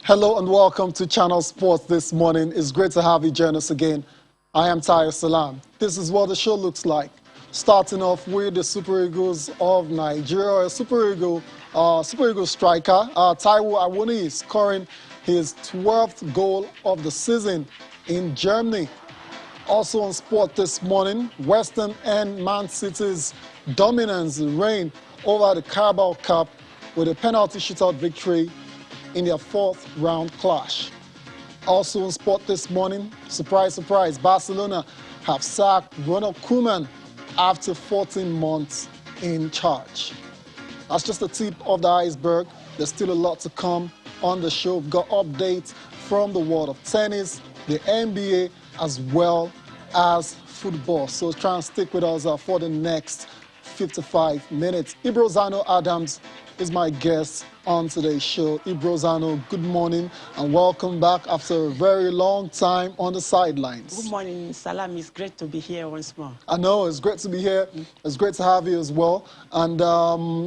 Hello and welcome to Channel Sports this morning. It's great to have you join us again. I am Tayo Salam. This is what the show looks like. Starting off with the Super Eagles of Nigeria, Super Eagle striker Taiwo Awoniyi scoring his 12th goal of the season in Germany. Also on sport this morning, Western and Man City's dominance reign over the Carabao Cup with a penalty shootout victory in their fourth round clash. Also on sport this morning, surprise, surprise, Barcelona have sacked Ronald Kuhlman after 14 months in charge. That's just the tip of the iceberg. There's still a lot to come on the show. We've got updates from the world of tennis, the NBA, as well as football. So try and stick with us for the next 55 minutes. Ibrozano Adams is my guest on today's show. Ibrozano, good morning and welcome back after a very long time on the sidelines. Good morning, Salam. It's great to be here once more. I know, it's great to be here. It's great to have you as well. And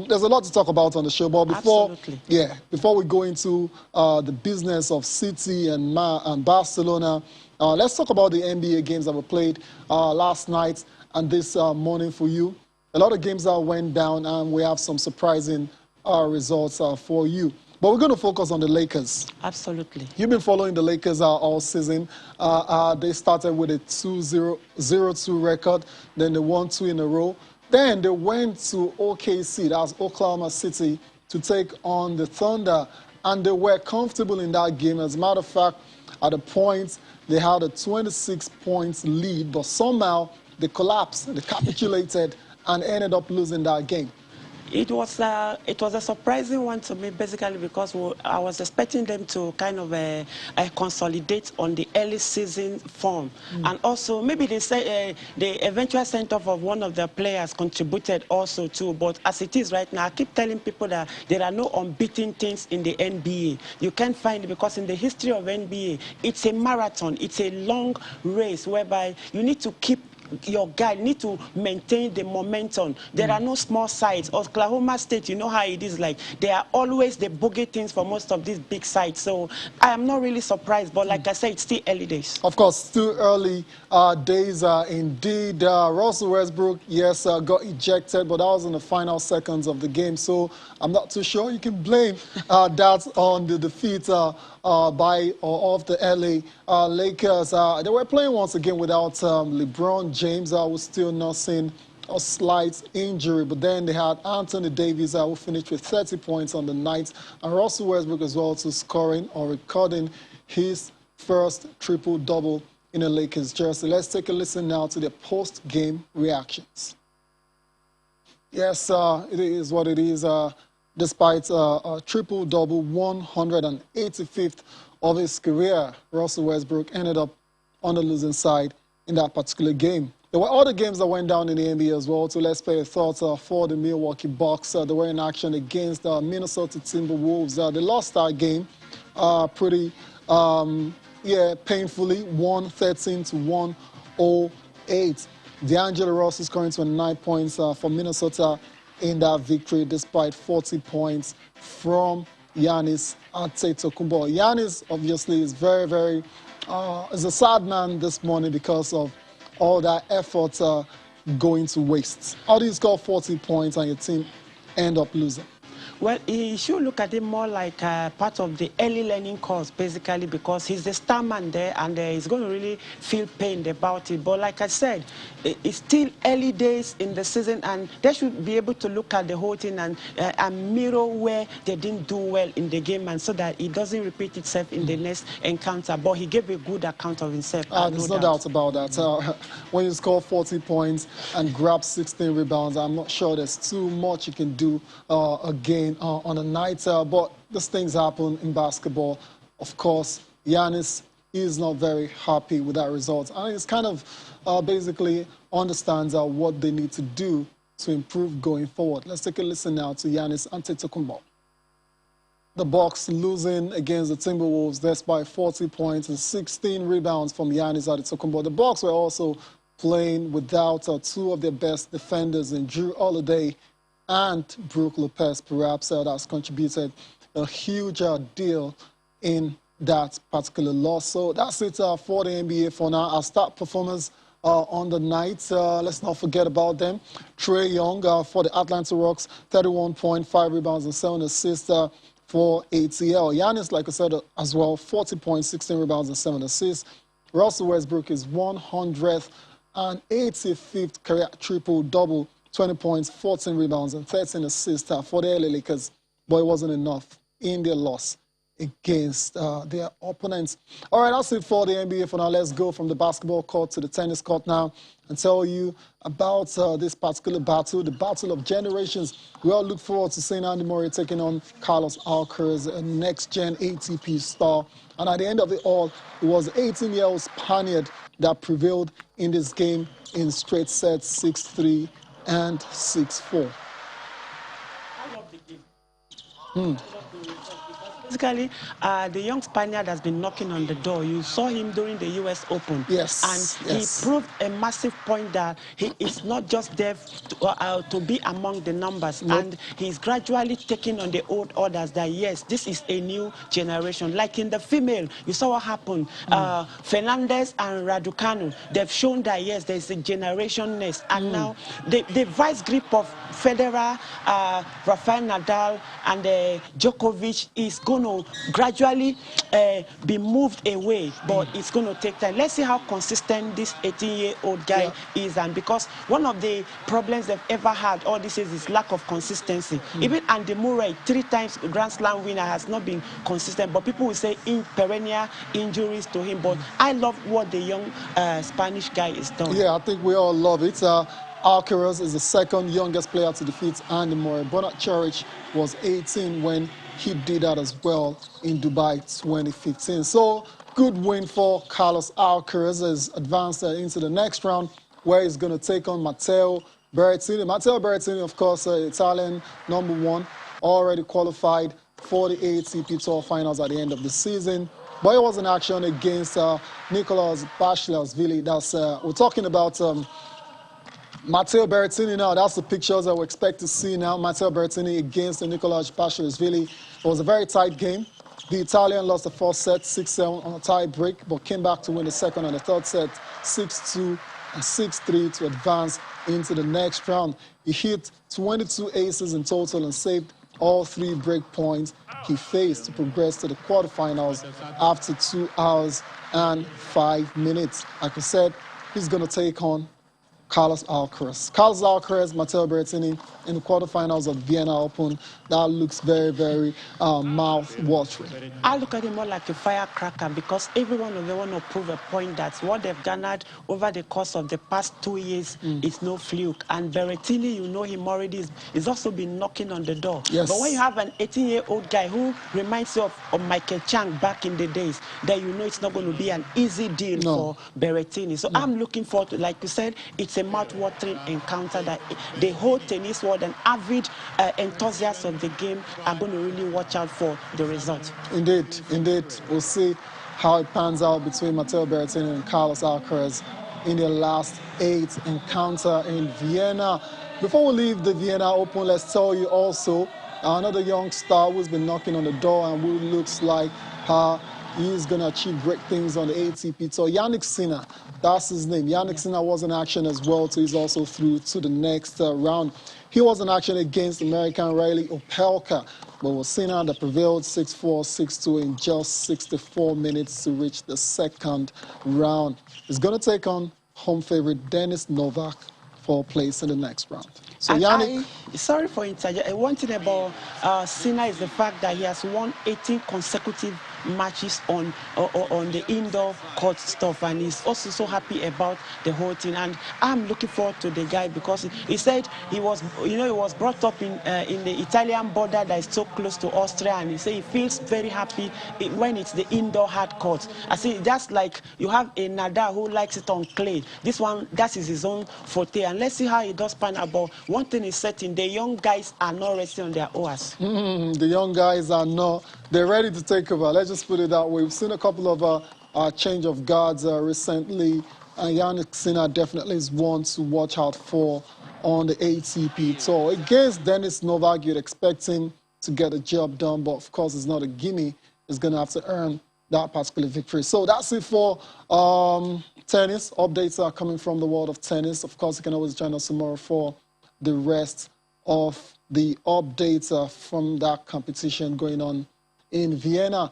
there's a lot to talk about on the show. But before we go into the business of City and Barcelona, let's talk about the NBA games that were played last night and this morning for you. A lot of games that went down, and we have some surprising results for you. But we're going to focus on the Lakers. Absolutely. You've been following the Lakers all season. They started with a 2-0-2 record. Then they won 2 in a row. Then they went to OKC, that's Oklahoma City, to take on the Thunder. And they were comfortable in that game. As a matter of fact, at a point, they had a 26-point lead. But somehow, they collapsed, they capitulated, and ended up losing that game. It was a surprising one to me, basically, because I was expecting them to kind of consolidate on the early season form. And also, maybe they say the eventual send-off of one of the players contributed also too. But as it is right now, I keep telling people that there are no unbeaten teams in the NBA. You can't find it because in the history of NBA, it's a marathon. It's a long race whereby you need to keep your guy, need to maintain the momentum. There are no small sides. Oklahoma State, you know how it is like. They are always the boogie teams for most of these big sides. So I am not really surprised. But like I said, it's still early days. Of course, still early days indeed. Russell Westbrook, yes, got ejected, but that was in the final seconds of the game. So I'm not too sure you can blame that on the defeat by or of the LA Lakers. They were playing once again without LeBron James, was still nursing a slight injury, but then they had Anthony Davis, who finished with 30 points on the night, and Russell Westbrook as well, to scoring or recording his first triple-double in a Lakers jersey. Let's take a listen now to the post-game reactions. Yes, it is what it is. Despite a triple-double, 185th of his career, Russell Westbrook ended up on the losing side in that particular game. There were other games that went down in the NBA as well, so let's play a thought for the Milwaukee Bucks. They were in action against the Minnesota Timberwolves. They lost that game pretty painfully, 113 to 108. D'Angelo Russell scoring 29 points for Minnesota in that victory, despite 40 points from Giannis Antetokounmpo. Giannis, obviously, is very is a sad man this morning because of all that effort going to waste. How do you score 40 points and your team end up losing? Well, he should look at it more like part of the early learning course, basically, because he's the star man there, and he's going to really feel pained about it. But like I said, it's still early days in the season, and they should be able to look at the whole thing and mirror where they didn't do well in the game, and so that it doesn't repeat itself in the next encounter. But he gave a good account of himself. There's no doubt about that. When you score 40 points and grab 16 rebounds, I'm not sure there's too much you can do again on a night, but these things happen in basketball. Of course, Giannis is not very happy with that result, and he's kind of basically understands what they need to do to improve going forward. Let's take a listen now to Giannis Antetokounmpo. The Bucks losing against the Timberwolves despite 40 points and 16 rebounds from Giannis Antetokounmpo. The Bucks were also playing without two of their best defenders in Drew Holiday and Brook Lopez. Perhaps that's contributed a huge deal in that particular loss. So that's it for the NBA for now. Our star performers on the night, let's not forget about them. Trae Young for the Atlanta Hawks, 31.5 rebounds and 7 assists for ATL. Giannis, like I said as well, 40 points, 16 rebounds and 7 assists. Russell Westbrook is 185th career triple-double, 20 points, 14 rebounds and 13 assists for the LA Lakers. But it wasn't enough in their loss against their opponents. All right, that's it for the NBA for now. Let's go from the basketball court to the tennis court now and tell you about this particular battle, the battle of generations. We all look forward to seeing Andy Murray taking on Carlos Alcaraz, a next-gen ATP star. And at the end of it all, it was 18-year-old Spaniard that prevailed in this game in straight sets, 6-3 and 6-4. I love the game. Basically, the young Spaniard has been knocking on the door. You saw him during the U.S. Open. Yes. And yes. he proved a massive point that he is not just there to be among the numbers. Nope. And he's gradually taking on the old orders that, yes, this is a new generation. Like in the female, you saw what happened. Fernandez and Raducanu, they've shown that, yes, there's a generation next. And now the vice grip of Federer, Rafael Nadal, and Djokovic is going to gradually be moved away, but it's going to take time. Let's see how consistent this 18-year-old guy is, and because one of the problems they've ever had all this is lack of consistency. Even Andy Murray, 3 times Grand Slam winner, has not been consistent, but people will say perennial injuries to him. But I love what the young Spanish guy is doing. Yeah, I think we all love it. Alcaraz is the second youngest player to defeat Andy Murray. Bernard Cheric was 18 when he did that as well in Dubai 2015. So good win for Carlos Alcaraz as advanced into the next round where he's going to take on Matteo Berrettini. Matteo Berrettini, of course, Italian #1, already qualified for the ATP Tour finals at the end of the season. But it was in action against Nicolas Basilashvili. That's we're talking about Matteo Berrettini now. That's the pictures that we expect to see now. Matteo Berrettini against Nicolas Basilashvili. It was a very tight game. The Italian lost the first set 6-7 on a tie break, but came back to win the second and the third set 6-2 and 6-3 to advance into the next round. He hit 22 aces in total and saved all 3 break points he faced to progress to the quarterfinals after 2 hours and 5 minutes. Like I said, he's going to take on Carlos Alcaraz. Carlos Alcaraz, Matteo Berrettini in the quarterfinals of Vienna Open. That looks very, very mouth-watering. I look at it more like a firecracker because every one of them want to prove a point that what they've garnered over the course of the past 2 years is no fluke. And Berrettini, you know him already, is also been knocking on the door. Yes. But when you have an 18-year-old guy who reminds you of Michael Chang back in the days, then you know it's not going to be an easy deal for Berrettini. So I'm looking forward to, like you said, it's a mouth-watering encounter that the whole tennis world and avid enthusiasts of the game are going to really watch out for the result. Indeed, indeed. We'll see how it pans out between Matteo Berrettini and Carlos Alcaraz in their last 8 encounter in Vienna. Before we leave the Vienna Open, let's tell you also another young star who's been knocking on the door and who looks like he's going to achieve great things on the ATP Tour. Jannik Sinner, that's his name. Jannik Sinner was in action as well, so he's also through to the next round. He was in action against American Riley Opelka, but it was Sinner that prevailed 6-4, 6-2 in just 64 minutes to reach the second round. He's going to take on home favorite Denis Novak for a place in the next round. So Jannik, sorry for interjecting. One thing about Sinner is the fact that he has won 18 consecutive matches on the indoor court stuff, and he's also so happy about the whole thing. And I'm looking forward to the guy because he said he was, he was brought up in the Italian border that is so close to Austria, and he said he feels very happy when it's the indoor hard court. I see, just like you have a Nadal who likes it on clay. This one, that is his own forte, and let's see how he does pan out. One thing is certain: the young guys are not resting on their oars. The young guys are not. They're ready to take over. Let's just put it that way. We've seen a couple of change of guards recently. Jannik Sinner definitely is one to watch out for on the ATP Tour. Against Denis Novak, you'd expect him to get a job done, but of course it's not a gimme is going to have to earn that particular victory. So that's it for tennis. Updates are coming from the world of tennis. Of course, you can always join us tomorrow for the rest of the updates from that competition going on in Vienna.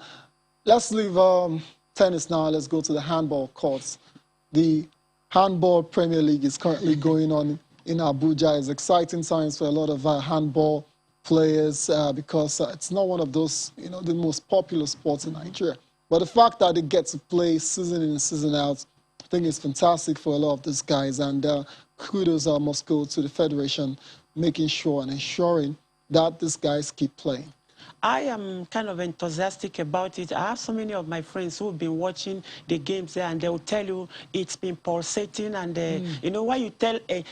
Let's leave tennis now. Let's go to the handball courts. The Handball Premier League is currently going on in Abuja. It's exciting times for a lot of handball players because it's not one of those, the most popular sports in Nigeria. But the fact that they get to play season in and season out, I think it's fantastic for a lot of these guys. And kudos must go to the federation, making sure and ensuring that these guys keep playing. I am kind of enthusiastic about it. I have so many of my friends who have been watching the games there, and they will tell you it's been pulsating. And, when you tell a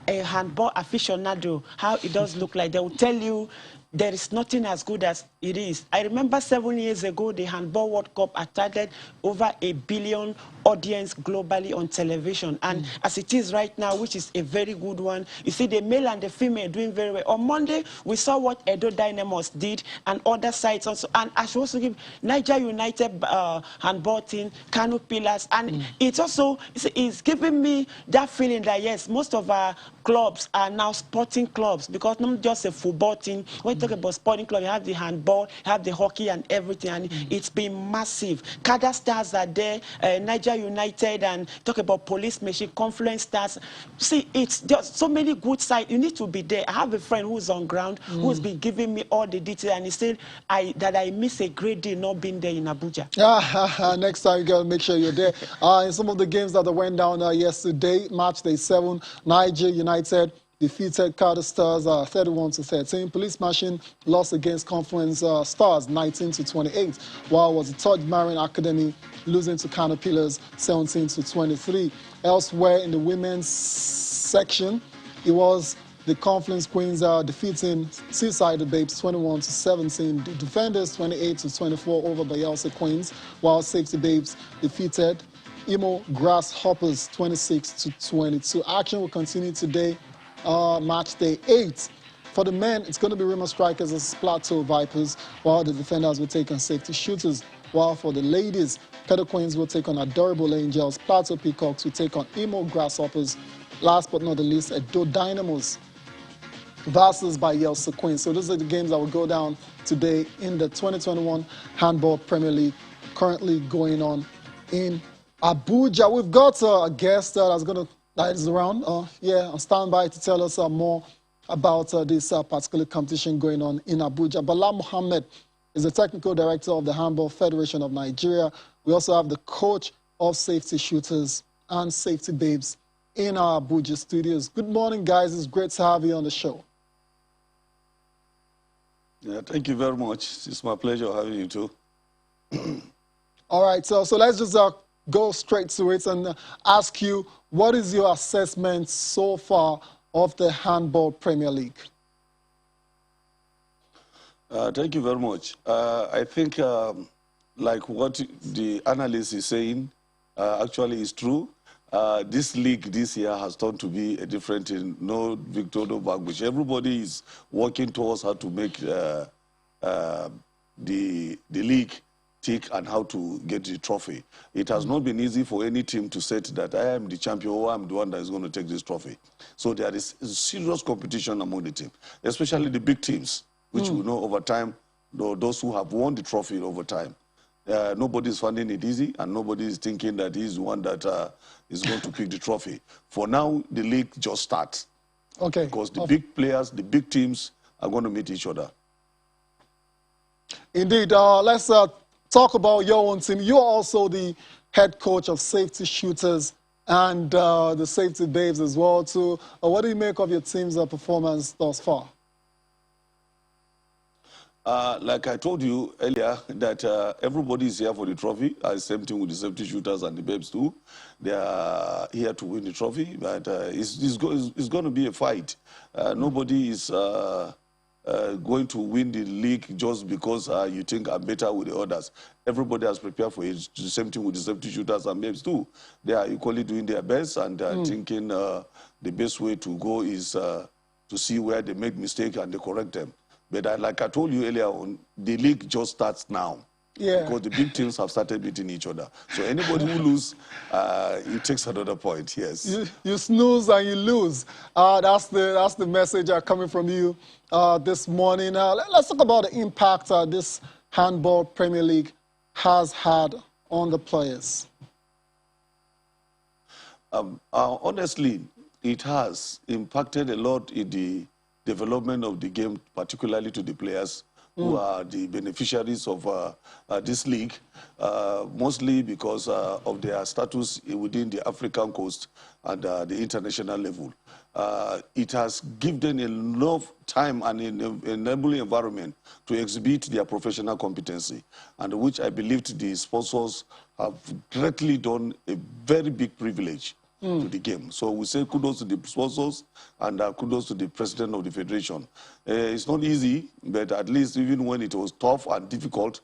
handball aficionado how it does look like, they will tell you there is nothing as good as it is. I remember 7 years ago, the Handball World Cup attracted over 1 billion audience globally on television. And as it is right now, which is a very good one, you see the male and the female doing very well. On Monday, we saw what Edo Dynamos did and other sites also. And I should also give Niger United handball team, Kano Pillars. And it's also, it's giving me that feeling that, yes, most of our clubs are now sporting clubs, because not just a football team. When you talk about sporting club, you have the handball, you have the hockey and everything, and it's been massive. Kada Stars are there, Niger United, and talk about Police Machine, Confluence Stars. See, it's just so many good sides. You need to be there. I have a friend who's on ground, who's been giving me all the details, and he said that I miss a great deal not being there in Abuja. Next time you got to make sure you're there. In some of the games that went down yesterday, match day 7, Niger United defeated Kada Stars 31-13. Police Machine lost against Confluence Stars 19-28, while was the Third Marine Academy losing to Kano Pillars 17-23. Elsewhere in the women's section, it was the Confluence Queens defeating Seaside Babes 21-17. The Defenders 28-24 over Bayelsa Queens, while Safety Babes defeated Imo Grasshoppers 26-22. Action will continue today, match day 8. For the men, it's going to be Rima Strikers as Plateau Vipers, while the Defenders will take on Safety Shooters. While for the ladies, Pedal Queens will take on Adorable Angels, Plateau Peacocks will take on Imo Grasshoppers. Last but not the least, Edo Dynamos versus Bayelsa Queens. So those are the games that will go down today in the 2021 Handball Premier League, currently going on in Abuja. We've got a guest that is around, on standby to tell us more about this particular competition going on in Abuja. Bala Mohammed is the technical director of the Handball Federation of Nigeria. We also have the coach of Safety Shooters and Safety Babes in our Abuja studios. Good morning, guys. It's great to have you on the show. Yeah, thank you very much. It's my pleasure having you too. All right, so let's just go straight to it and ask you, what is your assessment so far of the Handball Premier League? Thank you very much. I think like what the analyst is saying actually is true. This league this year has turned to be a different thing. No victor, no vanquish. Everybody is working towards how to make the league tick and how to get the trophy. It has not been easy for any team to say that I am the champion or I'm the one that is going to take this trophy. So there is serious competition among the team, especially the big teams, which we know over time, those who have won the trophy over time. Nobody is finding it easy, and nobody is thinking that he's the one that is going to pick the trophy. For now, the league just starts. Okay. Because the big players, the big teams are going to meet each other. Indeed. Let's talk about your own team. You're also the head coach of Safety Shooters and the Safety Babes as well, too. What do you make of your team's performance thus far? Like I told you earlier, that everybody is here for the trophy. Same thing with the Safety Shooters and the Babes too. They are here to win the trophy, but it's going to be a fight. Nobody is going to win the league just because you think I'm better with the others. Everybody has prepared for it. The same thing with the Safety Shooters and Babes too. They are equally doing their best and thinking the best way to go is to see where they make mistakes and they correct them. But like I told you earlier on, the league just starts now. Yeah. Because the big teams have started beating each other. So anybody who loses, it takes another point, yes. You snooze and you lose. That's the message coming from you this morning. Let's talk about the impact this Handball Premier League has had on the players. Honestly, it has impacted a lot in the development of the game, particularly to the players who are the beneficiaries of this league, mostly because of their status within the African coast and the international level. It has given them enough time and an enabling environment to exhibit their professional competency, and which I believe the sponsors have greatly done a very big privilege to the game. So we say kudos to the sponsors and kudos to the president of the federation. It's not easy, but at least even when it was tough and difficult,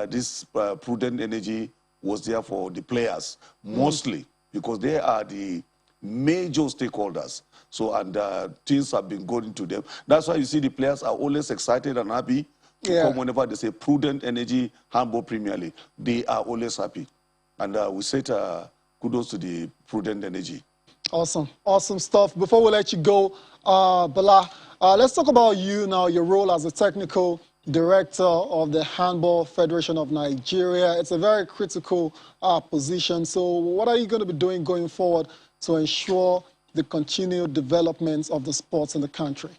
this prudent energy was there for the players, mostly because they are the major stakeholders. So, and things have been going to them. That's why you see the players are always excited and happy to come whenever they say prudent energy, Handball Premier League. They are always happy. And we say kudos to the prudent energy. Awesome, awesome stuff. Before we let you go, Bala, let's talk about you now, your role as a technical director of the Handball Federation of Nigeria. It's a very critical position. So what are you going to be doing going forward to ensure the continued development of the sports in the country?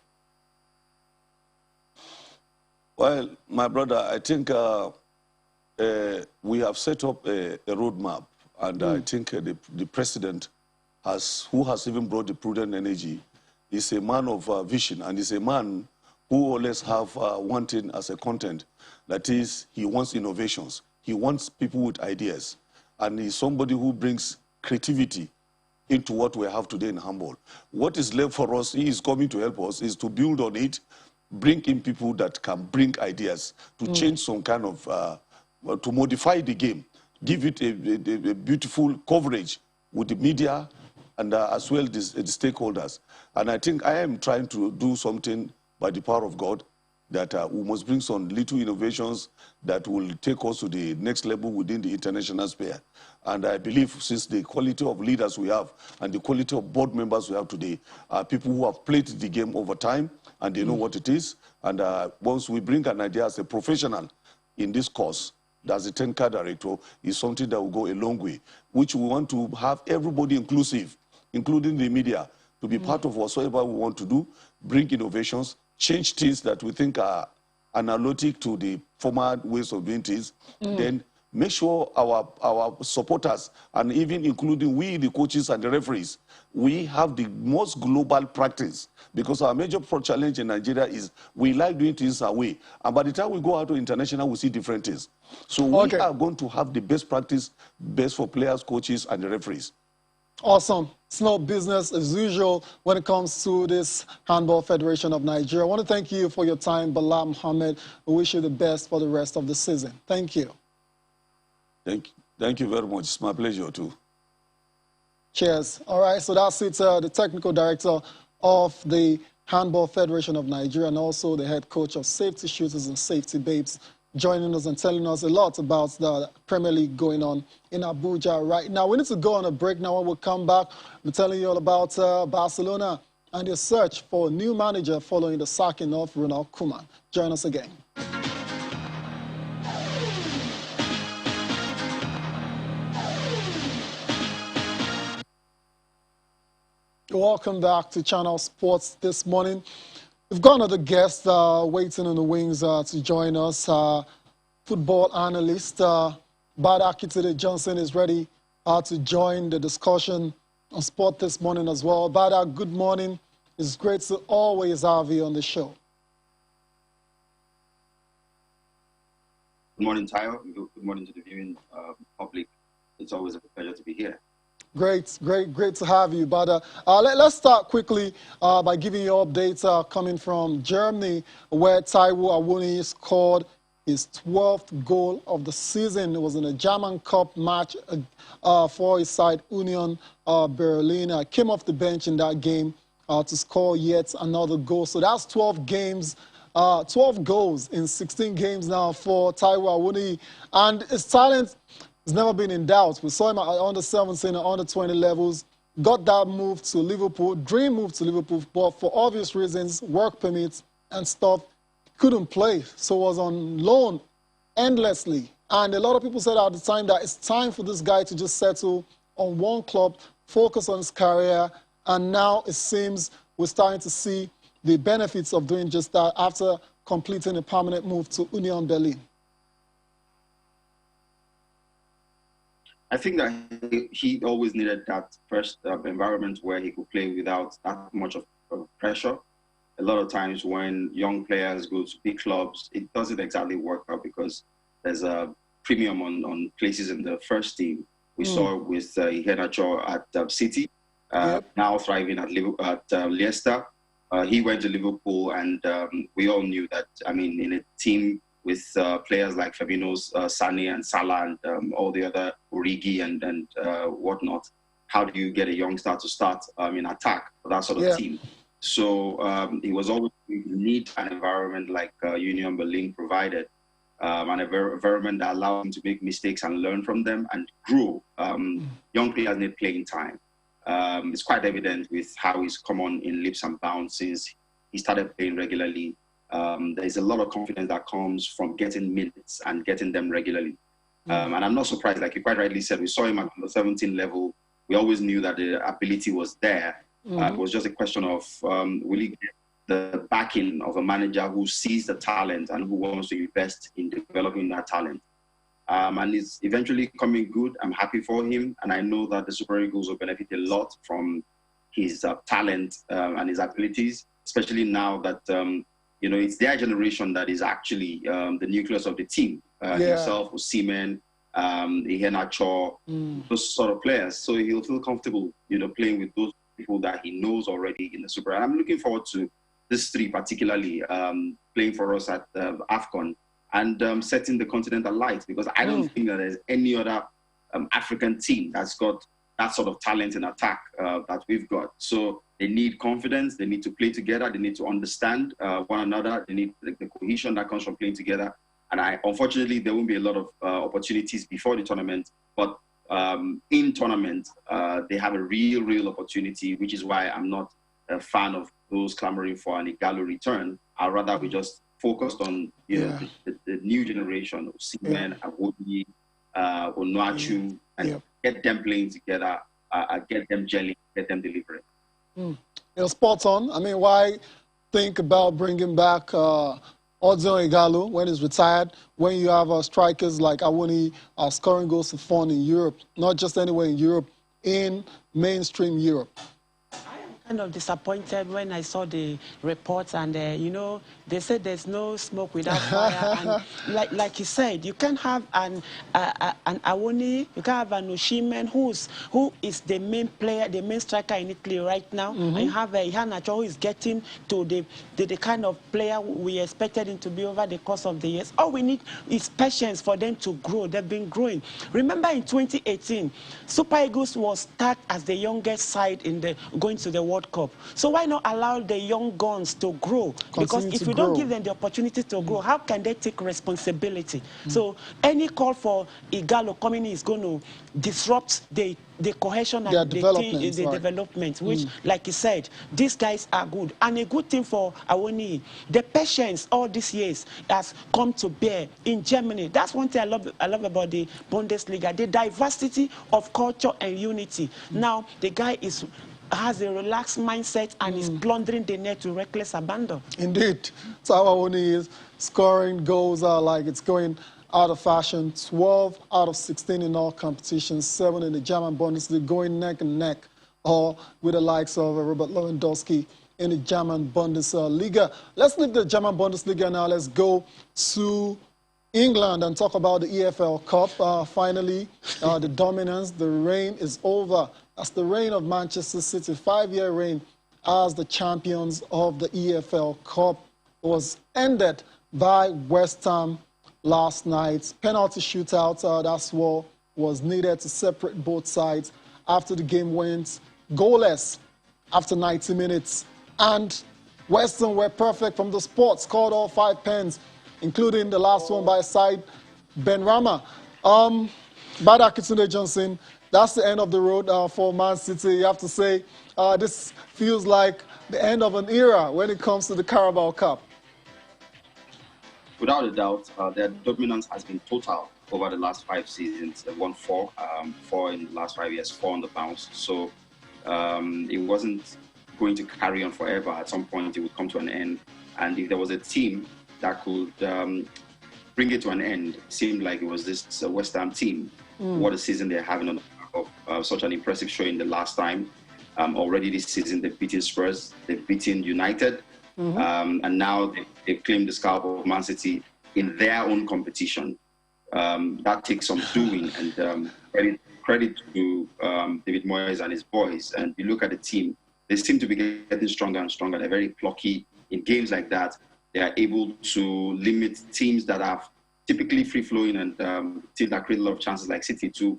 Well, my brother, I think we have set up a roadmap. And I think the president, who has even brought the prudent energy, is a man of vision, and is a man who always have one thing as a content. That is, he wants innovations. He wants people with ideas. And he's somebody who brings creativity into what we have today in Handball. What is left for us, he is coming to help us, is to build on it, bring in people that can bring ideas, to change some kind of, to modify the game, give it a beautiful coverage with the media and as well the stakeholders. And I think I am trying to do something by the power of God that we must bring some little innovations that will take us to the next level within the international sphere. And I believe since the quality of leaders we have and the quality of board members we have today are people who have played the game over time and they know what it is. And once we bring an idea as a professional in this course, as a technical director, is something that will go a long way, which we want to have everybody inclusive, including the media, to be part of whatsoever we want to do, bring innovations, change things that we think are analogous to the former ways of doing things, then make sure our supporters, and even including we, the coaches and the referees, we have the most global practice. Because our major challenge in Nigeria is we like doing things our way. And by the time we go out to international, we see different things. So we are going to have the best practice, best for players, coaches, and the referees. Awesome. It's no business as usual when it comes to this Handball Federation of Nigeria. I want to thank you for your time, Bala Mohammed. We wish you the best for the rest of the season. Thank you. Thank you very much. It's my pleasure too. Cheers. All right, so that's it, the technical director of the Handball Federation of Nigeria and also the head coach of Safety Shooters and Safety Babes, joining us and telling us a lot about the Premier League going on in Abuja right now. We need to go on a break now. When we come back, we're telling you all about Barcelona and their search for a new manager following the sacking of Ronald Kuhlman. Join us again. Welcome back to Channel Sports this morning. We've got another guest waiting in the wings to join us. Football analyst Bada Kitide Johnson is ready to join the discussion on sport this morning as well. Bada, good morning. It's great to always have you on the show. Good morning, Tayo. Good morning to the viewing public. It's always a pleasure to be here. Great to have you. But let's start quickly by giving you updates coming from Germany, where Awoniyi scored his 12th goal of the season. It was in a German Cup match for his side, Union Berlin. Came off the bench in that game to score yet another goal. So that's 12 games 12 goals in 16 games now for Taiwo Awoniyi. And his talent has never been in doubt. We saw him at under 17 and under 20 levels. Got that move to Liverpool, dream move to Liverpool, but for obvious reasons, work permits and stuff, couldn't play. So was on loan endlessly. And a lot of people said at the time that it's time for this guy to just settle on one club, focus on his career. And now it seems we're starting to see the benefits of doing just that after completing a permanent move to Union Berlin. I think that he always needed that first environment where he could play without that much of pressure. A lot of times when young players go to big clubs, it doesn't exactly work out because there's a premium on places in the first team. We saw it with Iheanacho at City, now thriving at Leicester. He went to Liverpool, and we all knew that, I mean, in a team with players like Fabinho, Sané, and Salah, and all the other Origi and whatnot, how do you get a young star to start in attack for that sort of team? So it was always need an environment like Union Berlin provided, an environment that allowed him to make mistakes and learn from them and grow. Young players need playing time. It's quite evident with how he's come on in leaps and bounds since he started playing regularly. There's a lot of confidence that comes from getting minutes and getting them regularly. And I'm not surprised, like you quite rightly said, we saw him at the 17 level. We always knew that the ability was there. It was just a question of will he get the backing of a manager who sees the talent and who wants to invest in developing that talent. And it's eventually coming good. I'm happy for him. And I know that the Super Eagles will benefit a lot from his talent and his abilities, especially now that, you know, it's their generation that is actually the nucleus of the team. Himself, Koeman, Iheanacho, those sort of players. So he'll feel comfortable, you know, playing with those people that he knows already in the Super. And I'm looking forward to this three, particularly playing for us at AFCON and setting the continent alight, because I don't think that there's any other African team that's got that sort of talent in attack that we've got. So they need confidence, they need to play together, they need to understand one another, they need the cohesion that comes from playing together. And unfortunately, there won't be a lot of opportunities before the tournament, but in tournament, they have a real opportunity, which is why I'm not a fan of those clamoring for an Igalo return. I'd rather we just focused on the new generation of Koeman, Awoniyi, Onuachu, and get them playing together, get them gelling, get them delivering. You're spot on. I mean, why think about bringing back Odion Igalo when he's retired, when you have strikers like Awoniyi scoring goals for fun in Europe, not just anywhere in Europe, in mainstream Europe? Kind of disappointed when I saw the reports, and you know, they said there's no smoke without fire. And like you said, you can have an Awoniyi, you can have an Koeman who is the main player, the main striker in Italy right now. And you have Iheanacho who is getting to the kind of player we expected him to be over the course of the years. All we need is patience for them to grow. They've been growing. Remember in 2018, Super Eagles was tagged as the youngest side in the going to the World Cup. So why not allow the young guns to grow? Because if you don't give them the opportunity to grow, how can they take responsibility? So any call for Igalo coming in is going to disrupt the cohesion and the development, which, like you said, these guys are good. And a good thing for Awoniyi, the patience all these years has come to bear in Germany. That's one thing I love about the Bundesliga, the diversity of culture and unity. Now, the guy has a relaxed mindset and is plundering the net to reckless abandon. Indeed. So Awoniyi is scoring goals like it's going out of fashion. 12 out of 16 in all competitions, 7 in the German Bundesliga, going neck and neck with the likes of Robert Lewandowski in the German Bundesliga. Let's leave the German Bundesliga now. Let's go to England and talk about the EFL Cup. Finally, the dominance, the reign is over. That's the reign of Manchester City, 5-year reign as the champions of the EFL Cup. It was ended by West Ham last night. Penalty shootout, that's what was needed to separate both sides after the game went goalless after 90 minutes. And Western were perfect from the spot, scored all 5 pens, including the last one by side Benrahma. Bada Kitunde Johnson, that's the end of the road for Man City. You have to say this feels like the end of an era when it comes to the Carabao Cup. Without a doubt, their dominance has been total over the last 5 seasons. They've won 4, 4 in the last 5 years, 4 on the bounce. So it wasn't going to carry on forever. At some point, it would come to an end. And if there was a team that could bring it to an end, it seemed like it was this West Ham team. What a season they're having on the back of such an impressive showing the last time. Already this season, they've beaten Spurs, they've beaten United, and now they've claimed the scalp of Man City in their own competition. That takes some doing, and credit to David Moyes and his boys. And you look at the team, they seem to be getting stronger and stronger. They're very plucky in games like that. They are able to limit teams that are typically free-flowing and teams that create a lot of chances like City to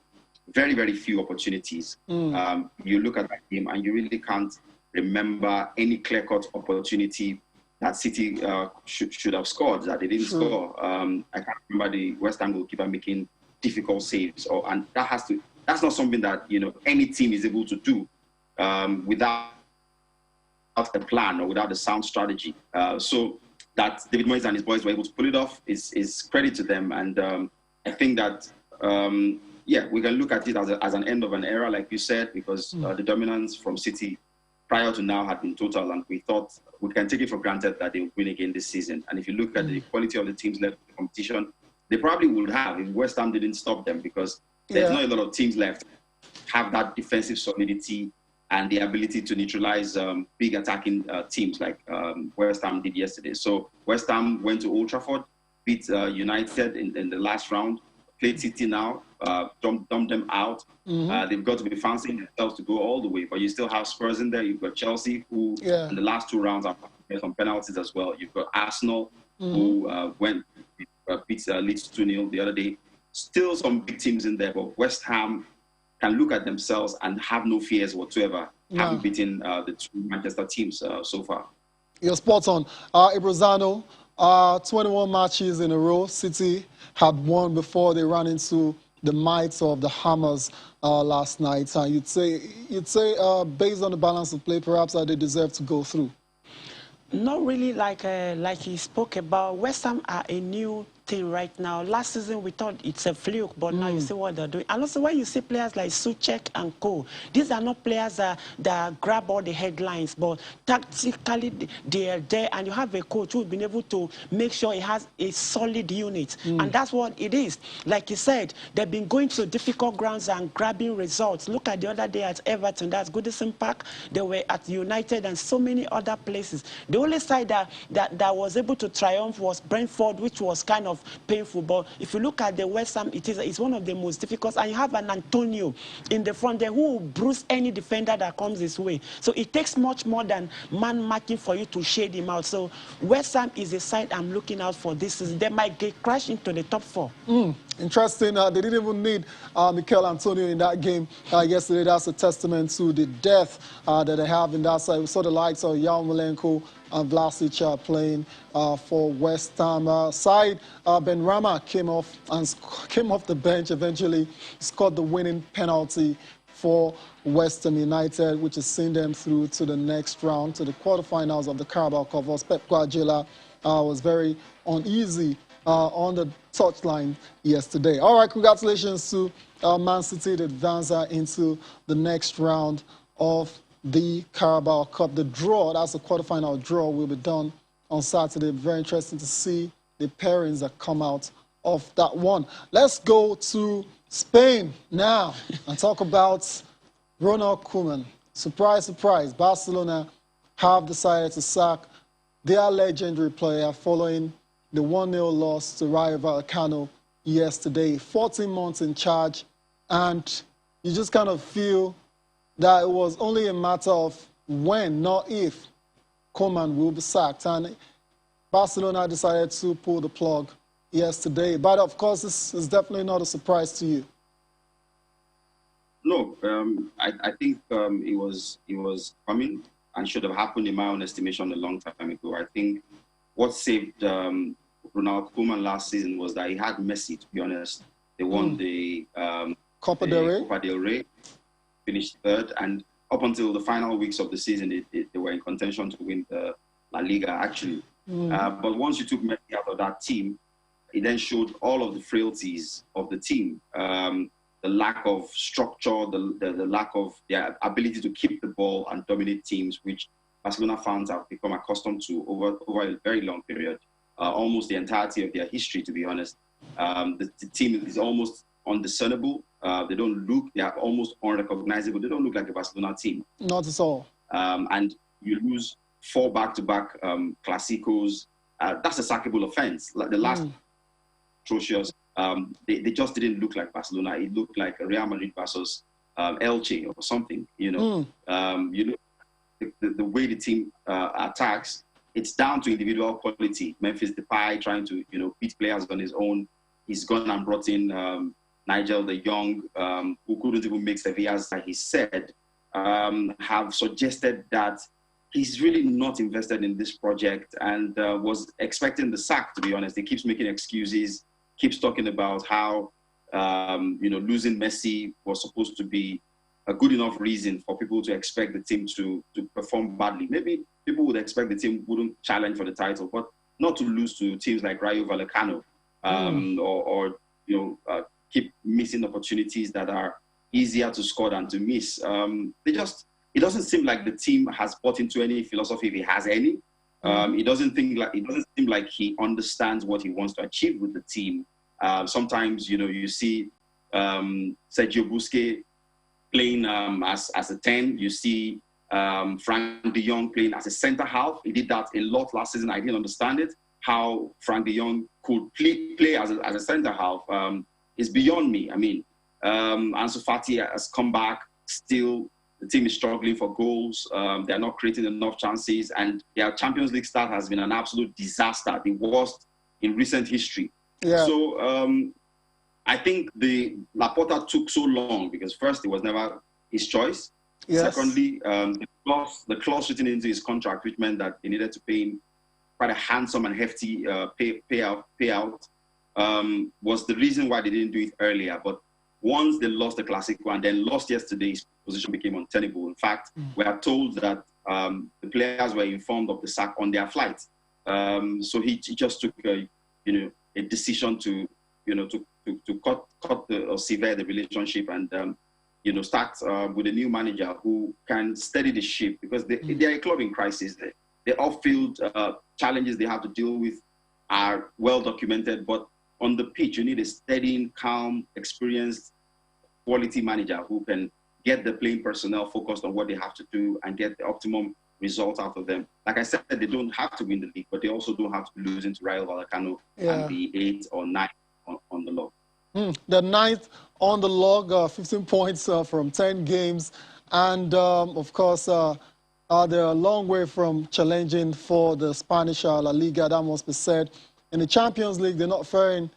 very, very few opportunities. You look at that game and you really can't remember any clear-cut opportunity that City should have scored, that they didn't score. I can't remember the West Ham goalkeeper making difficult saves, and that's not something that any team is able to do without a plan or without a sound strategy. So that David Moyes and his boys were able to pull it off is credit to them. And I think that, we can look at it as an end of an era, like you said, because the dominance from City prior to now had been total, and we thought we can take it for granted that they would win again this season. And if you look at the quality of the teams left in the competition, they probably would have if West Ham didn't stop them, because there's not a lot of teams left have that defensive solidity and the ability to neutralize big attacking teams like West Ham did yesterday. So West Ham went to Old Trafford, beat United in the last round, played City now, dumped them out. They've got to be fancying themselves to go all the way, but you still have Spurs in there. You've got Chelsea, who in the last 2 rounds have some penalties as well. You've got Arsenal, who beat Leeds 2-0 the other day. Still some big teams in there, but West Ham can look at themselves and have no fears whatsoever, having beaten the 2 Manchester teams so far. You're spot on. Ibrozano, 21 matches in a row. City had won before they ran into the might of the Hammers last night. You'd say based on the balance of play, perhaps they deserve to go through. Not really like he spoke about. West Ham are a new thing right now. Last season we thought it's a fluke, but now you see what they're doing. And also when you see players like Souček and Co, these are not players that grab all the headlines, but tactically they are there, and you have a coach who's been able to make sure he has a solid unit. And that's what it is. Like he said, they've been going to difficult grounds and grabbing results. Look at the other day at Everton, that's Goodison Park. They were at United and so many other places. The only side that was able to triumph was Brentford, which was kind of painful. But if you look at the West Ham, it's one of the most difficult. And you have an Antonio in the front there who will bruise any defender that comes his way. So it takes much more than man marking for you to shade him out. So West Ham is a side I'm looking out for this season. They might crash into the top 4. Interesting. They didn't even need Mikel Antonio in that game yesterday. That's a testament to the depth that they have in that side. We saw the likes of Yarmolenko and Vlasic playing for West Ham. Side Benrahma came off the bench, eventually scored the winning penalty for West Ham United, which has seen them through to the next round, to the quarterfinals of the Carabao Cup. Pep Guardiola was very uneasy on the touchline yesterday. All right, congratulations to Man City that advance into the next round of the Carabao Cup. The draw, that's the quarterfinal draw, will be done on Saturday. Very interesting to see the pairings that come out of that one. Let's go to Spain now and talk about Ronald Kuhlman. Surprise, surprise, Barcelona have decided to sack their legendary player following the 1-0 loss to Rayo Vallecano yesterday. 14 months in charge, and you just kind of feel that it was only a matter of when, not if, Koeman will be sacked. And Barcelona decided to pull the plug yesterday. But of course, this is definitely not a surprise to you. No, I think it was coming. and should have happened, in my own estimation, a long time ago. I think what saved Ronald Kuhlman last season was that he had Messi, to be honest. They won the Copa del Rey, finished third, and up until the final weeks of the season, they were in contention to win the La Liga, actually. But once you took Messi out of that team, it then showed all of the frailties of the team. The lack of structure, the lack of their ability to keep the ball and dominate teams, which Barcelona fans have become accustomed to over a very long period, almost the entirety of their history, to be honest. The team is almost undiscernible. They are almost unrecognizable. They don't look like a Barcelona team. Not at all. And you lose 4 back-to-back Clásicos. That's a sackable offense. Like the last atrocious, they just didn't look like Barcelona. It looked like Real Madrid versus Elche or something, you know. The way the team attacks, it's down to individual quality. Memphis Depay trying to, beat players on his own. He's gone and brought in Nigel de Jong, who couldn't even make Sevilla's, like he said, have suggested that he's really not invested in this project and was expecting the sack, to be honest. He keeps making excuses, keeps talking about how, losing Messi was supposed to be a good enough reason for people to expect the team to perform badly. Maybe people would expect the team wouldn't challenge for the title, but not to lose to teams like Rayo Vallecano or keep missing opportunities that are easier to score than to miss. It doesn't seem like the team has bought into any philosophy, if it has any. It doesn't seem like he understands what he wants to achieve with the team. Sometimes, you see Sergio Busquets playing as a 10. You see Frank de Jong playing as a center half. He did that a lot last season. I didn't understand it. How Frank de Jong could play as a center half is beyond me. I mean, Ansu Fati has come back. Still, the team is struggling for goals. They're not creating enough chances. And their Champions League start has been an absolute disaster, the worst in recent history. Yeah. So I think Laporta took so long because first, it was never his choice. Yes. Secondly, the clause written into his contract, which meant that they needed to pay him quite a handsome and hefty payout, was the reason why they didn't do it earlier. But once they lost the Clásico and then lost yesterday, his position became untenable. In fact, we are told that the players were informed of the sack on their flight. So he just took a decision to cut or sever the relationship and start with a new manager who can steady the ship, because they are a club in crisis. The off-field challenges they have to deal with are well documented, but on the pitch, you need a steady, calm, experienced, quality manager who can get the playing personnel focused on what they have to do and get the optimum result out of them. Like I said, they don't have to win the league, but they also don't have to lose into Rayo Vallecano and be 8 or 9 on the log. The 9th on the log, 15 points from 10 games. And, of course, they're a long way from challenging for the Spanish La Liga, that must be said. In the Champions League, they're not faring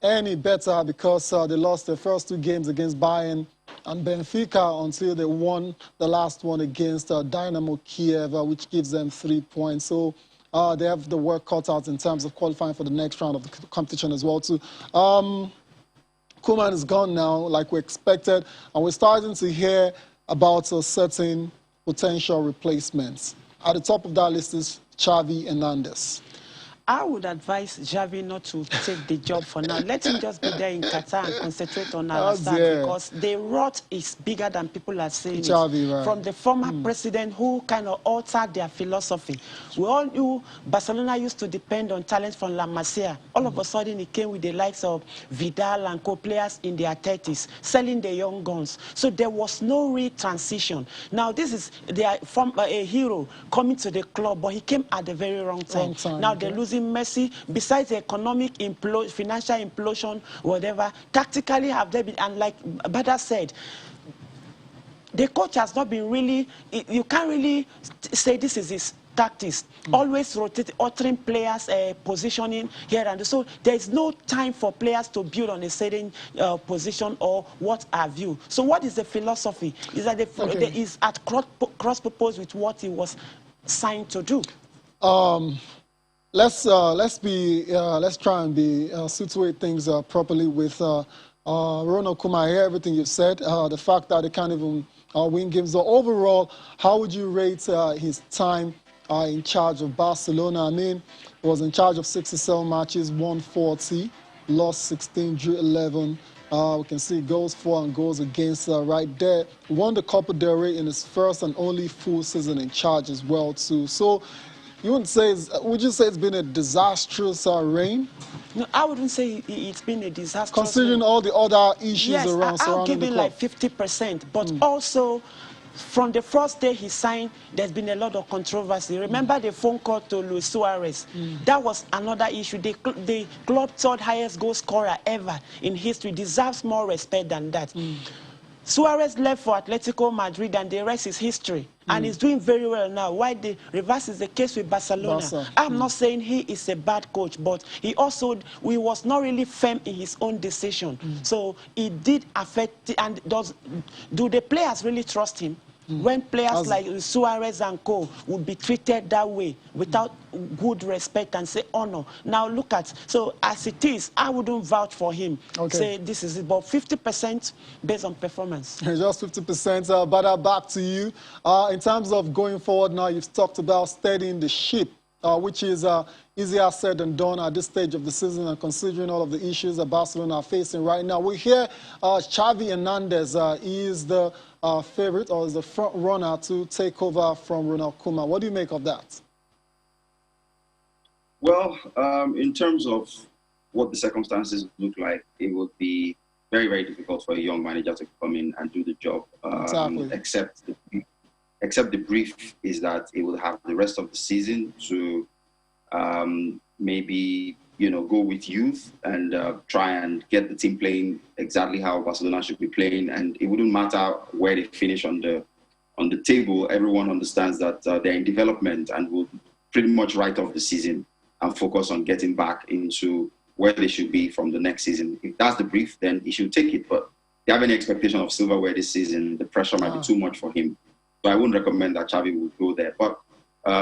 any better because they lost their first 2 games against Bayern and Benfica until they won the last one against Dynamo Kiev, which gives them 3 points. So they have the work cut out in terms of qualifying for the next round of the competition as well, too. Koeman is gone now, like we expected, and we're starting to hear about certain potential replacements. At the top of that list is Xavi Hernandez. I would advise Xavi not to take the job for now. Let him just be there in Qatar and concentrate on our staff, because the rot is bigger than people are saying Xavi, it. right. From the former president who kind of altered their philosophy. We all knew Barcelona used to depend on talent from La Masia. All of a sudden, it came with the likes of Vidal and co-players in their 30s, selling the young guns. So there was no real transition. Now, this is from a hero coming to the club, but he came at the very wrong time. Now, they're losing Messi. Besides the economic financial implosion, whatever, tactically have they been, and like Bada said, the coach has not been really, you can't really say this is his tactics, always rotating, altering players' positioning here and there. So there's no time for players to build on a certain position or what have you. So what is the philosophy? Is that there is at cross purpose with what he was signed to do. Let's try and situate things properly with Ronald Kuhlman. I hear everything you've said. The fact that they can't even win games. So overall, how would you rate his time in charge of Barcelona? I mean, he was in charge of 67 matches, won 40, lost 16, drew 11. We can see goals for and goals against right there. Won the Copa del Rey in his first and only full season in charge as well too. So would you say it's been a disastrous reign? No, I wouldn't say it's been a disastrous considering all the other issues around I'll surrounding give the him club. like 50%, but also from the first day he signed, there's been a lot of controversy. Remember the phone call to Luis Suarez? That was another issue. The club third highest goal scorer ever in history deserves more respect than that. Suarez left for Atletico Madrid, and the rest is history. And he's doing very well now. Why the reverse is the case with Barcelona. I'm not saying he is a bad coach, but he was not really firm in his own decision. So it did affect, and do the players really trust him? When players like Suarez and Co would be treated that way without good respect and say honor. Now look at, so as it is, I wouldn't vouch for him. Say this is it, but 50% based on performance. Just 50%. But back to you. In terms of going forward now, you've talked about steadying the ship, which is easier said than done at this stage of the season, and considering all of the issues that Barcelona are facing right now. We hear Xavi Hernandez is the favorite, or is the front runner to take over from Ronald Kuhlman. What do you make of that? Well, in terms of what the circumstances look like, it would be very, very difficult for a young manager to come in and do the job. Exactly. Except the brief is that it will have the rest of the season to maybe go with youth and try and get the team playing exactly how Barcelona should be playing. And it wouldn't matter where they finish on the table. Everyone understands that they're in development and will pretty much write off the season and focus on getting back into where they should be from the next season. If that's the brief, then he should take it. But if you have any expectation of silverware this season, the pressure might be too much for him. So I wouldn't recommend that Xavi would go there. But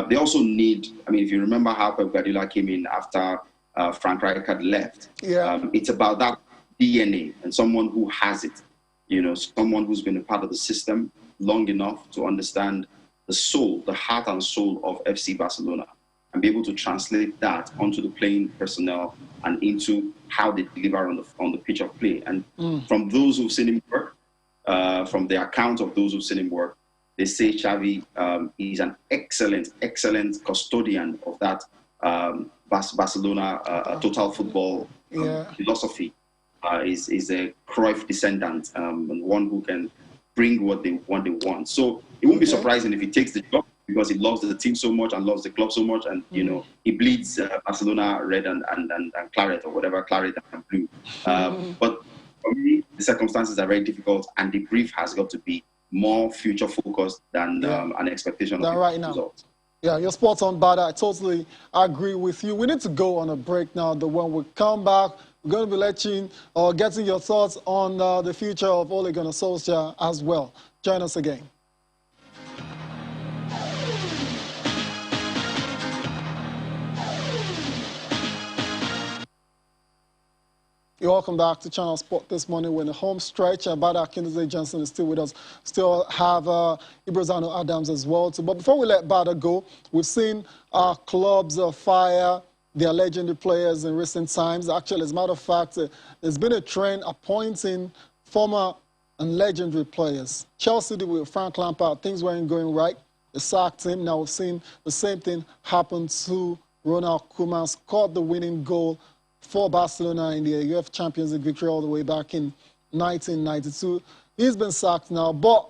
they also need, if you remember how Pep Guardiola came in after Frank Rijkaard left, it's about that DNA and someone who has it, someone who's been a part of the system long enough to understand the heart and soul of FC Barcelona, and be able to translate that onto the playing personnel and into how they deliver on the pitch of play. And from those who've seen him work, from the account of those who've seen him work, they say Xavi is an excellent custodian of that Barcelona total football philosophy. Is a Cruyff descendant, and one who can bring what they want. So it won't be surprising if he takes the job, because he loves the team so much and loves the club so much, and he bleeds Barcelona red and claret, or whatever, claret and blue. But for me, the circumstances are very difficult, and the brief has got to be more future focused than an expectation of right now. Results. Yeah, you're spot on, Bada. I totally agree with you. We need to go on a break now. When we come back, we're going to be getting your thoughts on the future of Ole Gunnar Solskjaer as well. Join us again. You're welcome back to Channel Sport this morning. We're in the home stretch. Bada Akinze Johnson is still with us. Still have Ibrazano Adams as well. But before we let Bada go, we've seen clubs fire their legendary players in recent times. Actually, as a matter of fact, there's been a trend appointing former and legendary players. Chelsea did with Frank Lampard. Things weren't going right. They sacked him. Now we've seen the same thing happen to Ronald Kuhlman. Scored the winning goal for Barcelona in the UEFA Champions League victory all the way back in 1992. He's been sacked now, but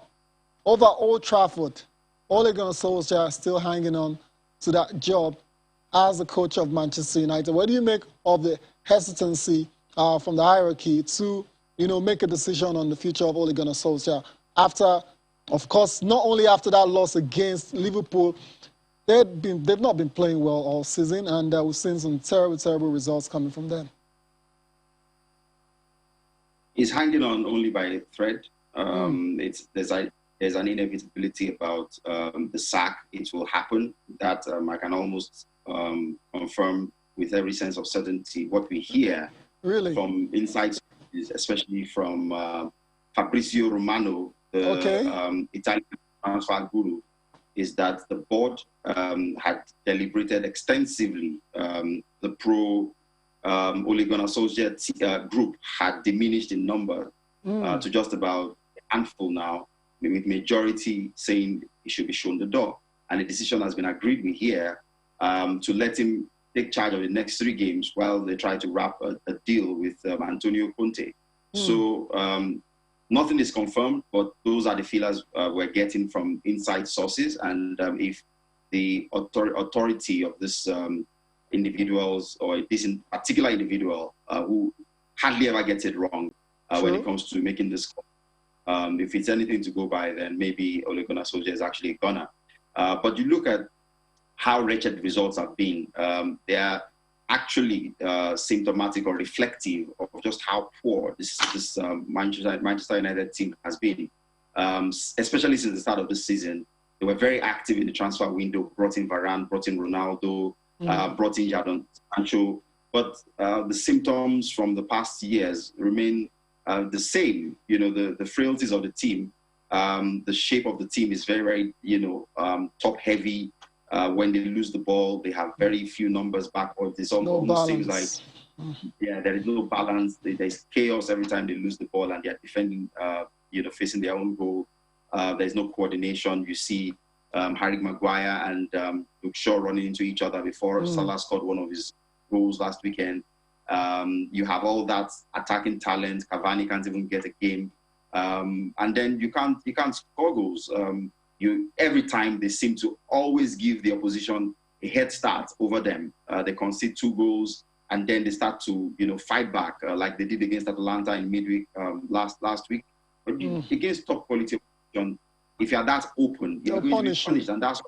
over Old Trafford, Ole Gunnar Solskjaer is still hanging on to that job as the coach of Manchester United. What do you make of the hesitancy from the hierarchy to, make a decision on the future of Ole Gunnar Solskjaer after, of course, not only after that loss against Liverpool, they've not been playing well all season, and we've seen some terrible results coming from them. He's hanging on only by a thread. There's an inevitability about the sack. It will happen. That I can almost confirm with every sense of certainty. What we hear from inside, especially from Fabrizio Romano, the Italian transfer guru, is that the board had deliberated extensively. The pro Ole Gunnar Solskjaer group had diminished in number to just about a handful now, with majority saying he should be shown the door. And a decision has been agreed with here to let him take charge of the next 3 games while they try to wrap a deal with Antonio Conte. So nothing is confirmed, but those are the feelers we're getting from inside sources. And if the authority of this individuals, or this particular individual who hardly ever gets it wrong when it comes to making this call, if it's anything to go by, then maybe Ole Gunnar Solskjaer is actually a gunner. But you look at how wretched results have been. They are actually symptomatic or reflective of just how poor this Manchester United team has been, especially since the start of this season. They were very active in the transfer window, brought in Varane, brought in Ronaldo, brought in Jadon Sancho. But the symptoms from the past years remain the same. You know, the frailties of the team, the shape of the team is very, top-heavy. When they lose the ball, they have very few numbers backwards. It's almost seems like, there is no balance. There's chaos every time they lose the ball and they're defending, facing their own goal. There's no coordination. You see Harry Maguire and Luke Shaw running into each other before Salah scored one of his goals last weekend. You have all that attacking talent. Cavani can't even get a game. And then you can't score goals. Every time they seem to always give the opposition a head start over them. They concede 2 goals and then they start to fight back like they did against Atalanta in midweek last week. But against top quality opposition, if you're that open, you're going to be punished, and that's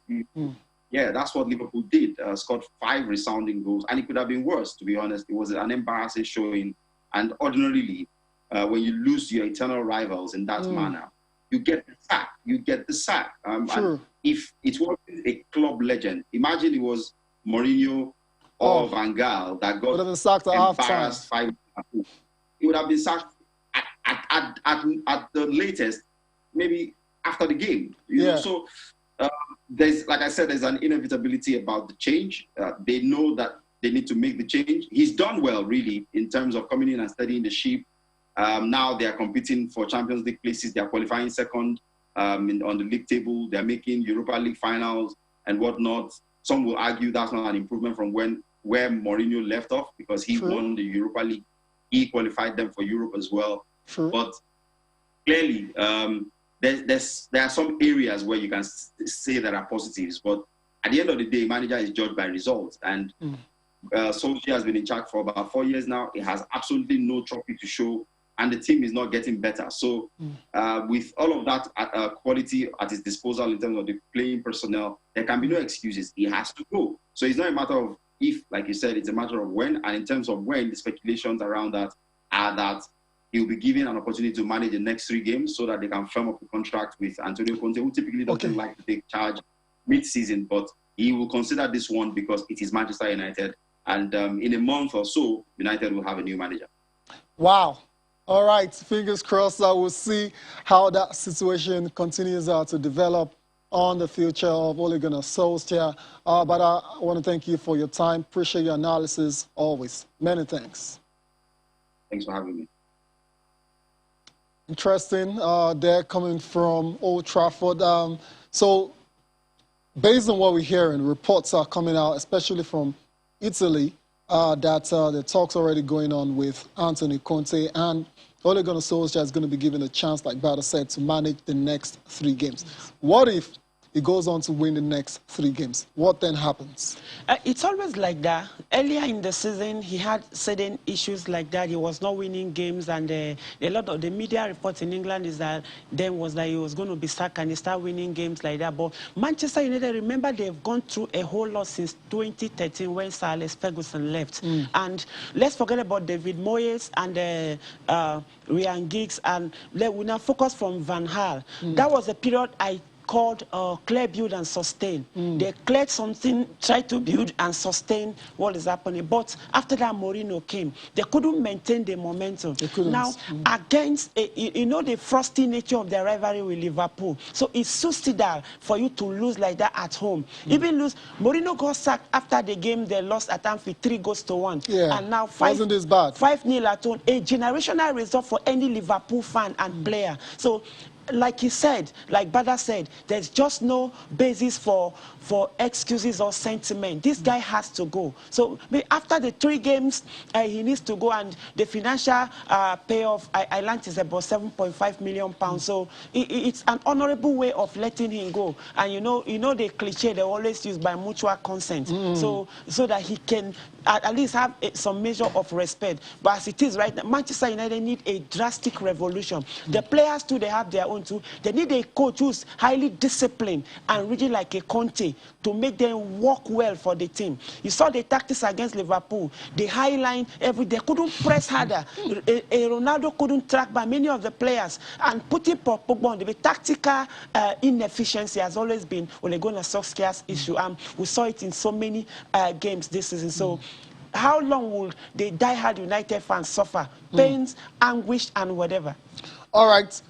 what Liverpool did. Scored 5 resounding goals, and it could have been worse. To be honest, it was an embarrassing showing. And ordinarily, when you lose your eternal rivals in that manner, you get the sack. And if it wasn't a club legend, imagine it was Mourinho or Van Gaal that got embarrassed 5. He would have been sacked at the latest, maybe after the game. You know? So there's, like I said, there's an inevitability about the change. They know that they need to make the change. He's done well, really, in terms of coming in and steadying the ship. Now they are competing for Champions League places. They are qualifying second on the league table. They are making Europa League finals and whatnot. Some will argue that's not an improvement from where Mourinho left off, because he won the Europa League. He qualified them for Europe as well. But clearly, there are some areas where you can say there are positives. But at the end of the day, manager is judged by results. And Solskjaer has been in charge for about 4 years now. He has absolutely no trophy to show, and the team is not getting better. So with all of that quality at his disposal in terms of the playing personnel, there can be no excuses. He has to go. So it's not a matter of if, like you said, it's a matter of when. And in terms of when, the speculations around that are that he'll be given an opportunity to manage the next 3 games so that they can firm up a contract with Antonio Conte, who typically doesn't like to take charge mid-season. But he will consider this one because it is Manchester United. And in a month or so, United will have a new manager. Wow. All right. Fingers crossed that we'll see how that situation continues to develop on the future of Ole Gunnar Solskjaer. But I want to thank you for your time. Appreciate your analysis always. Many thanks. Thanks for having me. Interesting. They're coming from Old Trafford. So based on what we're hearing, reports are coming out, especially from Italy, that the talks already going on with Antonio Conte, and Ole Gunnar Solskjaer is going to be given a chance, like Bada said, to manage the next 3 games. What if he goes on to win the next 3 games. What then happens? It's always like that. Earlier in the season, he had certain issues like that. He was not winning games, and a lot of the media reports in England is that then was that he was going to be sacked and he started winning games like that. But Manchester United, remember, they've gone through a whole lot since 2013 when Sir Alex Ferguson left. And let's forget about David Moyes and Ryan Giggs, and we now focus from Van Gaal. That was a period I called clear, build, and sustain. They cleared something, tried to build and sustain what is happening. But after that, Mourinho came. They couldn't maintain the momentum. They couldn't. Now, against, you know, the frosty nature of the rivalry with Liverpool. So it's suicidal for you to lose like that at home. Even lose, Mourinho got sacked after the game they lost at Anfield 3-1. Yeah. And now Wasn't this bad? 5-0 at home. A generational result for any Liverpool fan and player. So, like he said, like Bada said, there's just no basis for excuses or sentiment. This guy has to go. So after the 3 games, he needs to go, and the financial payoff, I learned, is about £7.5 million. So it's an honorable way of letting him go. And you know the cliche they always use, by mutual consent, so that he can at least have some measure of respect. But as it is right now, Manchester United need a drastic revolution. The players too, they have their own too. They need a coach who's highly disciplined and really like a Conte to make them work well for the team. You saw the tactics against Liverpool. The high line, they couldn't press harder. Ronaldo couldn't track by many of the players. And putting Pogba on the tactical inefficiency has always been Ole Gunnar Solskjaer's issue. We saw it in so many games this season. So how long will the die-hard United fans suffer? Pains, anguish, and whatever. All right.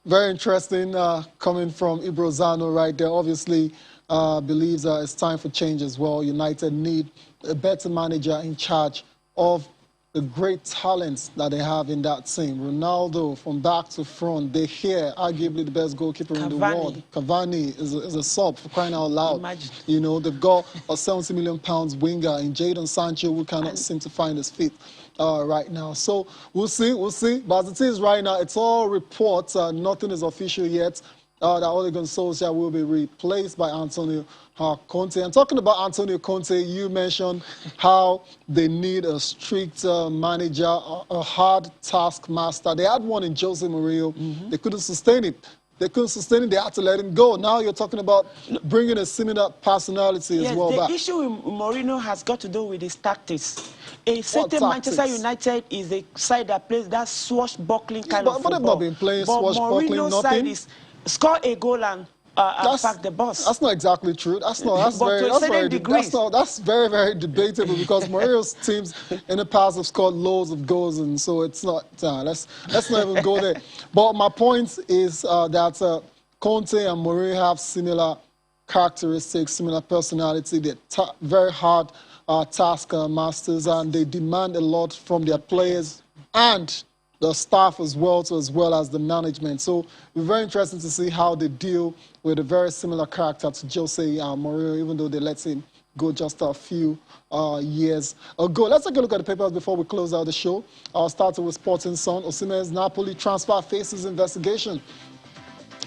Very interesting coming from Ibrozano right there. Obviously, believes it's time for change as well. United need a better manager in charge of the great talents that they have in that team. Ronaldo, from back to front, De Gea, arguably the best goalkeeper in the world. Cavani is a sub, for crying out loud. Imagine. You know, they've got a £70 million winger in Jadon Sancho, who cannot seem to find his feet right now. So we'll see. But as it is right now, it's all reports. Nothing is official yet. That Ole Gunnar Solskjaer will be replaced by Antonio Conte. And talking about Antonio Conte, you mentioned how they need a strict manager, a hard taskmaster. They had one in Jose Mourinho. They couldn't sustain it. They had to let him go. Now you're talking about bringing a similar personality as well back. The issue with Mourinho has got to do with his tactics. A certain Manchester United is a side that plays that swashbuckling kind of football. But they've not been playing swashbuckling, Mourinho's side is score a goal and pack the bus. That's not exactly true. That's very, very debatable, because Mourinho's teams in the past have scored loads of goals, and so it's not. Let's not even go there. But my point is that Conte and Mourinho have similar characteristics, similar personality. They're very hard task masters, and they demand a lot from their players and the staff as well as the management. So it's very interesting to see how they deal with a very similar character to Jose Mourinho, even though they let him go just a few years ago. Let's take a look at the papers before we close out the show. I'll start with Sporting Sun. Osimhen's Napoli transfer faces investigation.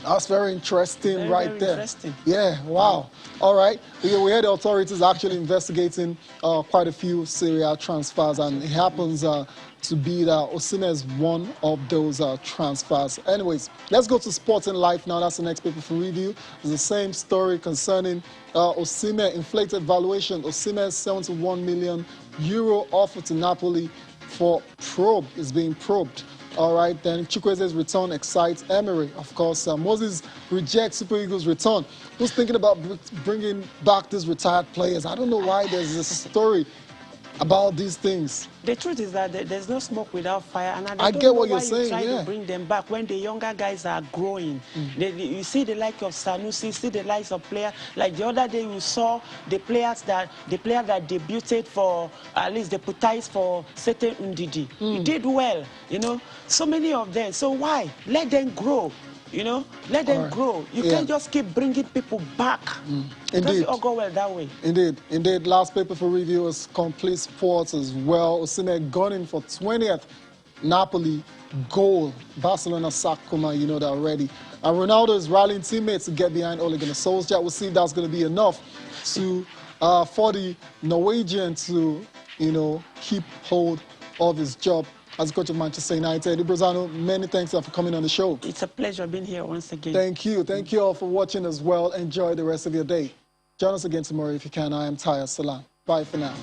That's very interesting very there. Interesting. Yeah, wow. All right. We had the authorities actually investigating quite a few Serie A transfers, and it happens to be that Osimhen is one of those transfers. Anyways, let's go to Sporting Life now. That's the next paper for review. It's the same story concerning Osimhen, inflated valuation. Osimhen's €71 million offer to Napoli for probe is being probed. All right, then Chukweze's return excites Emery. Of course, Moses rejects Super Eagles' return. Who's thinking about bringing back these retired players? I don't know why there's this story about these things. The truth is that there's no smoke without fire, and I get what you're saying. Trying to bring them back when the younger guys are growing. You see the like of Sanusi, see the likes of players like the other day. You saw the player that debuted for at least the Putais for Sete Ndidi. He did well, you know. So many of them. So why let them grow? You know, let them grow. You can't just keep bringing people back. It doesn't all go well that way. Indeed. Last paper for review is Complete Sports as well. Osimhen gunning for 20th Napoli goal. Barcelona sacked Koeman, you know that already. And Ronaldo is rallying teammates to get behind Ole Gunnar Solskjaer. We'll see if that's going to be enough to for the Norwegian to, you know, keep hold of his job as coach of Manchester United. Ibrozano, many thanks for coming on the show. It's a pleasure being here once again. Thank you. Thank you all for watching as well. Enjoy the rest of your day. Join us again tomorrow if you can. I am Taya Salam. Bye for now.